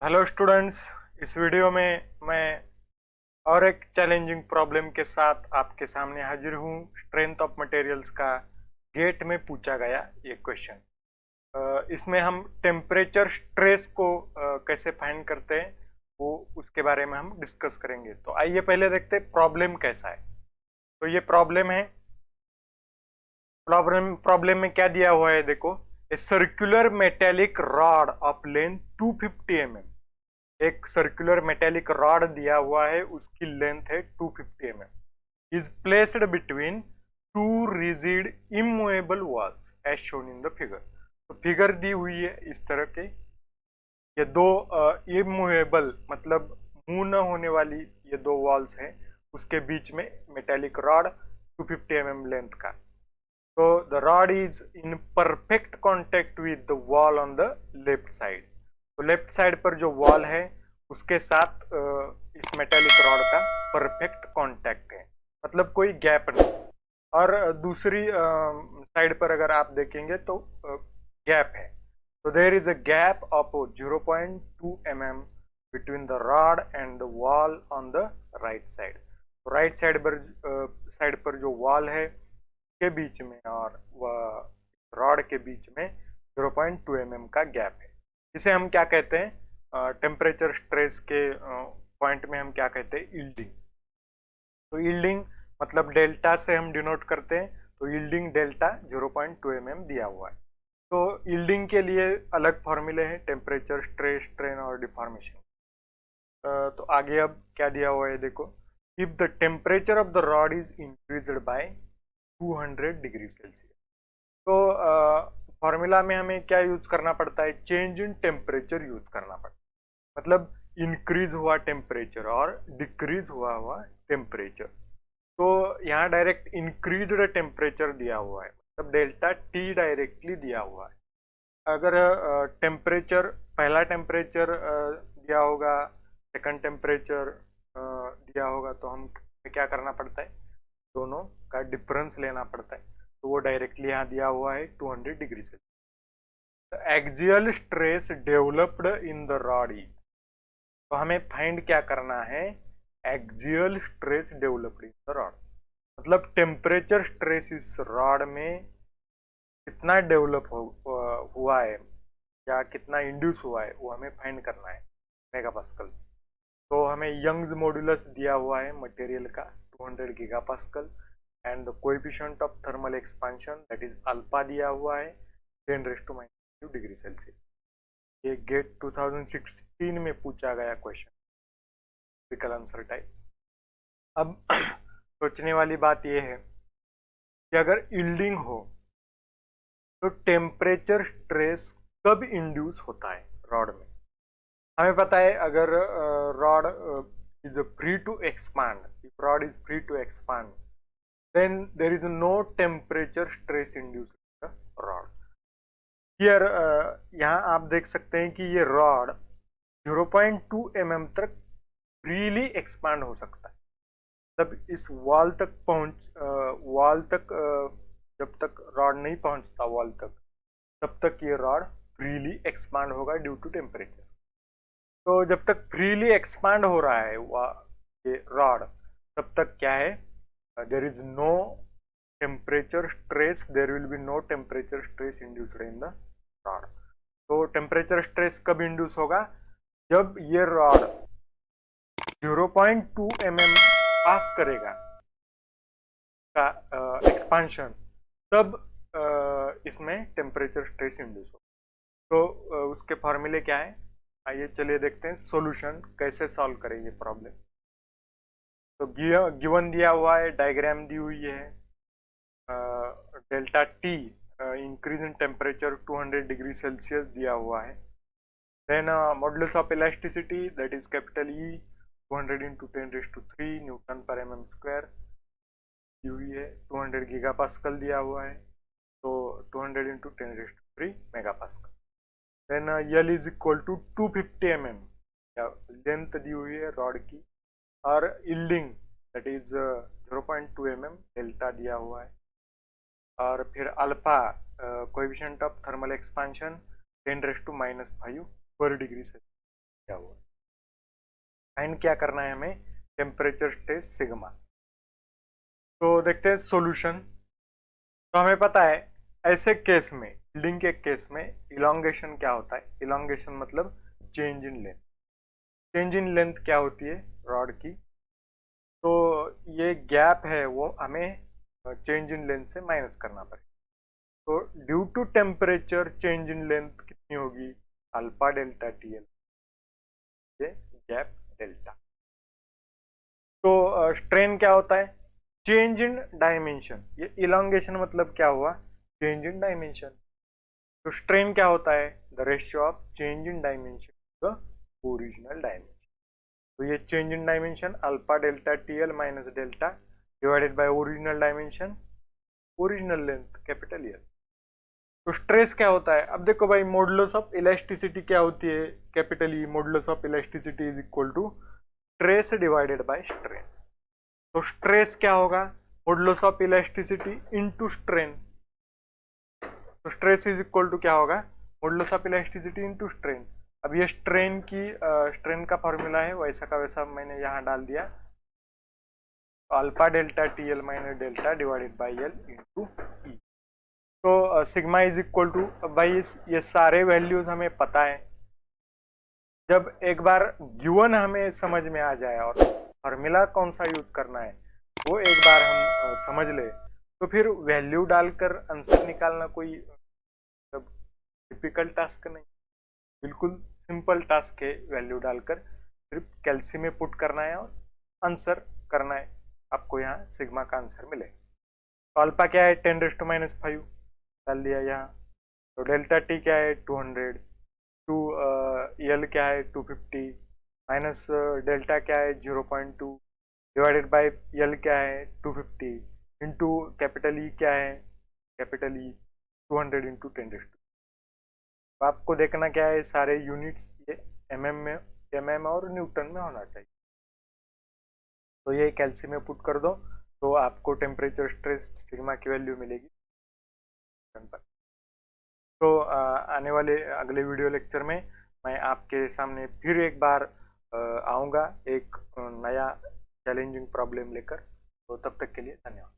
Hello students. इस video में मैं और एक चैलेंजिंग प्रॉब्लम के साथ आपके सामने हाजिर हूँ। स्ट्रेंथ ऑफ मटेरियल्स का गेट में पूछा गया ये क्वेश्चन। इसमें हम टेम्परेचर स्ट्रेस को कैसे फाइंड करते हैं वो उसके बारे में हम डिस्कस करेंगे। तो आइए पहले देखते हैं प्रॉब्लम कैसा है। तो ये प्रॉब्लम है। प्रॉब्लम में क्या दिया हुआ है देखो। A circular metallic rod of length 250 mm। एक सर्कुलर मेटेलिक रॉड दिया हुआ है, उसकी लेंथ है 250 mm। Is placed between two rigid immovable walls as shown in the figure. तो फिगर दी हुई है इस तरह के। ये दो इमूवेबल मतलब मूव न होने वाली ये दो वॉल्स हैं, उसके बीच में मेटेलिक रॉड 250 mm लेंथ का। तो the rod is in perfect contact with the wall on the left side. तो लेफ्ट साइड पर जो वॉल है उसके साथ इस मेटेलिक रॉड का परफेक्ट कांटेक्ट है, मतलब कोई गैप नहीं। और दूसरी साइड पर अगर आप देखेंगे तो गैप है। तो there is a gap of 0.2 mm between the rod and the wall on the right side. तो राइट साइड पर जो वॉल है के बीच में और रॉड के बीच में 0.2 mm का गैप है। इसे हम क्या कहते हैं, टेम्परेचर स्ट्रेस के पॉइंट में हम क्या कहते हैं, यील्डिंग। तो यील्डिंग मतलब डेल्टा से हम डिनोट करते हैं। तो यील्डिंग डेल्टा 0.2 mm दिया हुआ है। तो यील्डिंग के लिए अलग फॉर्मूले हैं, टेम्परेचर स्ट्रेस स्ट्रेन और डिफॉर्मेशन। तो आगे अब क्या दिया हुआ है देखो। If the temperature of the rod is increased by 200 degree Celsius. तो फॉर्मूला में हमें क्या यूज करना पड़ता है, चेंज इन टेम्परेचर यूज करना पड़ता है। मतलब इंक्रीज हुआ टेम्परेचर और डिक्रीज हुआ टेम्परेचर। तो यहाँ डायरेक्ट इंक्रीज्ड टेम्परेचर दिया हुआ है, मतलब डेल्टा टी डायरेक्टली दिया हुआ है। अगर टेम्परेचर पहला टेम्परेचर दिया होगा, सेकंड टेम्परेचर दिया होगा, तो हम क्या करना पड़ता है, दोनों का डिफरेंस लेना पड़ता है। तो वो डायरेक्टली यहाँ दिया हुआ है 200 डिग्री से। Axial stress developed in the rod is. तो हमें फाइंड क्या करना है, axial stress developed in the rod, मतलब टेम्परेचर स्ट्रेस इस रॉड में कितना डेवलप हुआ है या कितना इंड्यूस हुआ है वो हमें फाइंड करना है, मेगापास्कल। तो हमें यंग्स मॉड्यूलस दिया हुआ है मटेरियल का 200 gigapascal and the coefficient of thermal expansion that is alpha दिया हुआ है 10⁻² डिग्री सेल्सियस। ये गेट 2016 में पूछा गया क्वेश्चन, टिपिकल आंसर टाइप। अब सोचने वाली बात यह है कि अगर यील्डिंग हो तो टेम्परेचर स्ट्रेस कब इंड्यूस होता है रॉड में। हमें पता है अगर rod is free to expand, if rod is free to expand then there is no temperature stress induced in the rod here। यहाँ आप देख सकते हैं कि ये रॉड 0.2 mm तक फ्रीली एक्सपांड हो सकता है। तब इस वॉल तक जब तक रॉड नहीं पहुंचता वॉल तक, तब तक ये रॉड फ्रीली एक्सपांड होगा ड्यू टू टेम्परेचर। तो जब तक फ्रीली एक्सपांड हो रहा है ये रॉड, तब तक क्या है, there is no temperature stress, there will be no temperature stress induced in the rod। तो टेम्परेचर स्ट्रेस कब इंड्यूस होगा, जब ये रॉड 0.2 mm पास करेगा का एक्सपांशन, तब इसमें टेम्परेचर स्ट्रेस इंड्यूस होगा। तो उसके फॉर्मूले क्या है, आइए चलिए देखते हैं सॉल्यूशन कैसे सॉल्व करें ये प्रॉब्लम। तो गिवन दिया हुआ है, डायग्राम दी हुई है, delta T increase in temperature 200 degree Celsius दिया हुआ है। Then modulus of elasticity that is capital E 200 into 10⁻³ newton per mm square दी हुई है। 200 गीगापास्कल दिया हुआ है, तो 200 into 10⁻³ megapascal. Then L is equal to 250 mm length दी हुई है रॉड की, और yielding that is 0.2 mm delta दिया हुआ है। और फिर alpha coefficient of thermal expansion 10⁻⁻5 पर डिग्री से। दिया हुआ है। फाइंड क्या करना है हमें, टेम्परेचर स्ट्रेस सिग्मा। तो देखते हैं सॉल्यूशन। तो हमें पता है ऐसे केस में, यील्डिंग के केस में इलोंगेशन क्या होता है, इलोंगेशन मतलब change in length. Change in length क्या होती है रॉड की, तो ये गैप है वो हमें चेंज इन लेंथ से माइनस करना पड़ेगा। तो due to temperature change in length कितनी होगी, अल्फा डेल्टा टी एल, ये गैप डेल्टा। तो स्ट्रेन क्या होता है, चेंज इन डायमेंशन। ये इलोंगेशन मतलब क्या हुआ, चेंज इन डायमेंशन। तो स्ट्रेन क्या होता है, the ratio of change in dimension the original dimension. तो ये change in dimension alpha delta T L minus delta divided bye original dimension, original length capital L. तो स्ट्रेस क्या होता है, अब देखो भाई मॉडुलस ऑफ इलास्टिसिटी क्या होती है, capital E. Modulus of elasticity is equal to stress divided by strain. तो स्ट्रेस क्या होगा, modulus of elasticity into strain. तो स्ट्रेस इज इक्वल टू क्या होगा, modulus of elasticity into strain. अब ये स्ट्रेन का फॉर्मूला है, वैसा का वैसा मैंने यहाँ डाल दिया, alpha delta T L minus delta divided by L into E. तो सिग्मा इज इक्वल टू, भाई ये सारे वैल्यूज हमें पता है। जब एक बार गिवन हमें समझ में आ जाए और फॉर्मूला कौन सा यूज करना है वो एक बार हम समझ ले, तो फिर वैल्यू डालकर आंसर निकालना कोई डिफिकल्ट टास्क नहीं, बिल्कुल सिंपल टास्क है। वैल्यू डालकर सिर्फ कैल्सी में पुट करना है और आंसर करना है, आपको यहाँ सिग्मा का आंसर मिले। तो अल्फा क्या है 10⁻⁵ डाल दिया यहाँ। तो डेल्टा टी क्या है 200, टू एल क्या है 250 माइनस डेल्टा क्या है 0.2 डिवाइडेड बाय एल क्या है 250 इंटू कैपिटल ई क्या है, कैपिटल ई 200 इंटू 10⁻²। तो आपको देखना क्या है, सारे यूनिट्स ये एमएम और न्यूटन में होना चाहिए। तो ये कैल्सी में पुट कर दो तो आपको टेम्परेचर स्ट्रेस सिग्मा की वैल्यू मिलेगी। तो आने वाले अगले वीडियो लेक्चर में मैं आपके सामने फिर एक बार आऊँगा एक नया चैलेंजिंग प्रॉब्लम लेकर। तो तब तक के लिए धन्यवाद।